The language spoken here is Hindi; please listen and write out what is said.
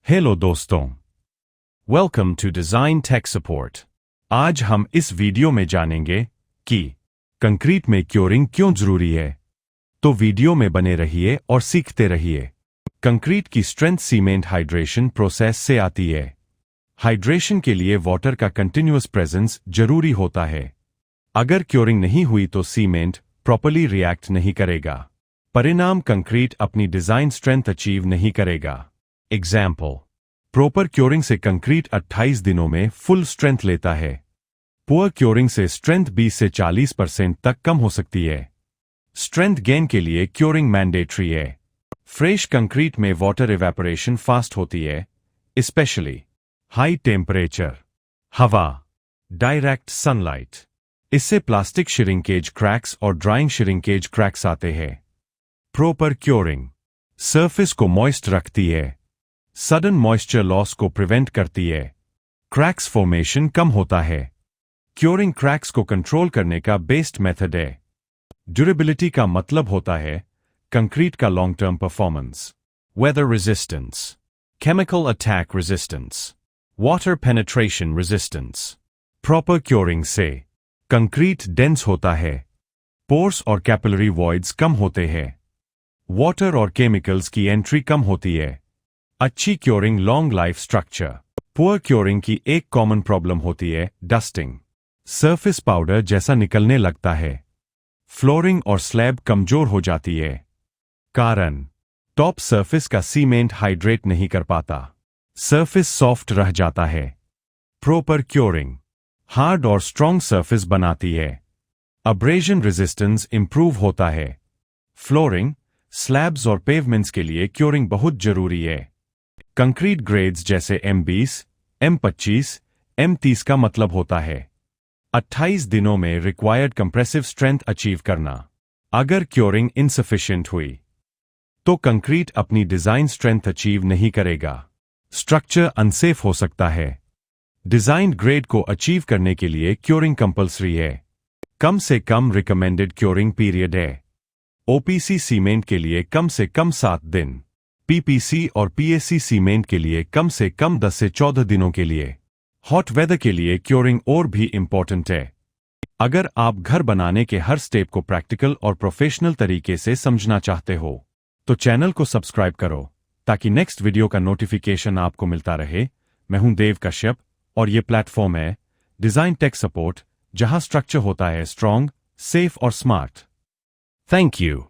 हेलो दोस्तों, welcome to design tech support. आज हम इस वीडियो में जानेंगे कि कंक्रीट में क्योरिंग क्यों जरूरी है। तो वीडियो में बने रहिए और सीखते रहिए। कंक्रीट की स्ट्रेंथ सीमेंट हाइड्रेशन प्रोसेस से आती है। हाइड्रेशन के लिए वाटर का कंटिन्यूअस प्रेजेंस जरूरी होता है। अगर क्योरिंग नहीं हुई तो सीमेंट प्रॉपर्ली रिएक्ट नहीं करेगा। परिणाम कंक्रीट अपनी डिजाइन स्ट्रेंथ अचीव नहीं करेगा। एग्जाम्पल, प्रॉपर क्योरिंग से कंक्रीट 28 दिनों में फुल स्ट्रेंथ लेता है। पुअर क्योरिंग से स्ट्रेंथ 20 से 40% तक कम हो सकती है। स्ट्रेंथ गेन के लिए क्योरिंग मैंडेटरी है। फ्रेश कंक्रीट में वाटर इवेपोरेशन फास्ट होती है, स्पेशली हाई टेम्परेचर, हवा, डायरेक्ट सनलाइट। इससे प्लास्टिक श्रिंकेज क्रैक्स और ड्राइंग श्रिंकेज क्रैक्स आते हैं। प्रॉपर क्योरिंग सरफेस को मॉइस्ट रखती है, सडन मॉइस्चर लॉस को प्रिवेंट करती है, क्रैक्स फॉर्मेशन कम होता है। क्योरिंग क्रैक्स को कंट्रोल करने का बेस्ट मेथड है। ड्यूरेबिलिटी का मतलब होता है कंक्रीट का long term performance, weather resistance, chemical attack resistance, water penetration resistance. Proper curing से कंक्रीट डेंस होता है, पोर्स और कैपिलरी वॉइड्स कम होते हैं, वाटर और केमिकल्स की एंट्री कम होती है। अच्छी curing long life structure. Poor curing की एक कॉमन प्रॉब्लम होती है डस्टिंग। सरफेस पाउडर जैसा निकलने लगता है। फ्लोरिंग और स्लैब कमजोर हो जाती है। कारण, टॉप सरफेस का सीमेंट हाइड्रेट नहीं कर पाता, सरफेस सॉफ्ट रह जाता है। प्रॉपर क्योरिंग हार्ड और स्ट्रॉन्ग सरफेस बनाती है। अब्रेजन रेजिस्टेंस इंप्रूव होता है। फ्लोरिंग, स्लैब्स और पेवमेंट्स के लिए क्योरिंग बहुत जरूरी है। कंक्रीट ग्रेड्स जैसे M20, M25, M30 का मतलब होता है 28 दिनों में रिक्वायर्ड कंप्रेसिव स्ट्रेंथ अचीव करना। अगर क्योरिंग इनसफिशिएंट हुई तो कंक्रीट अपनी डिजाइन स्ट्रेंथ अचीव नहीं करेगा। स्ट्रक्चर अनसेफ हो सकता है। डिजाइन ग्रेड को अचीव करने के लिए क्योरिंग कंपल्सरी है। कम से कम रिकमेंडेड क्योरिंग पीरियड है। OPC सीमेंट के लिए कम से कम 7 दिन, PPC और PAC सीमेंट के लिए कम से कम 10 से 14 दिनों के लिए। हॉट वेदर के लिए क्योरिंग और भी इंपॉर्टेंट है। अगर आप घर बनाने के हर स्टेप को प्रैक्टिकल और प्रोफेशनल तरीके से समझना चाहते हो तो चैनल को सब्सक्राइब करो ताकि नेक्स्ट वीडियो का नोटिफिकेशन आपको मिलता रहे। मैं हूं देव कश्यप और ये प्लेटफॉर्म है डिजाइन टेक सपोर्ट, जहां स्ट्रक्चर होता है स्ट्रॉन्ग, सेफ और स्मार्ट। Thank you.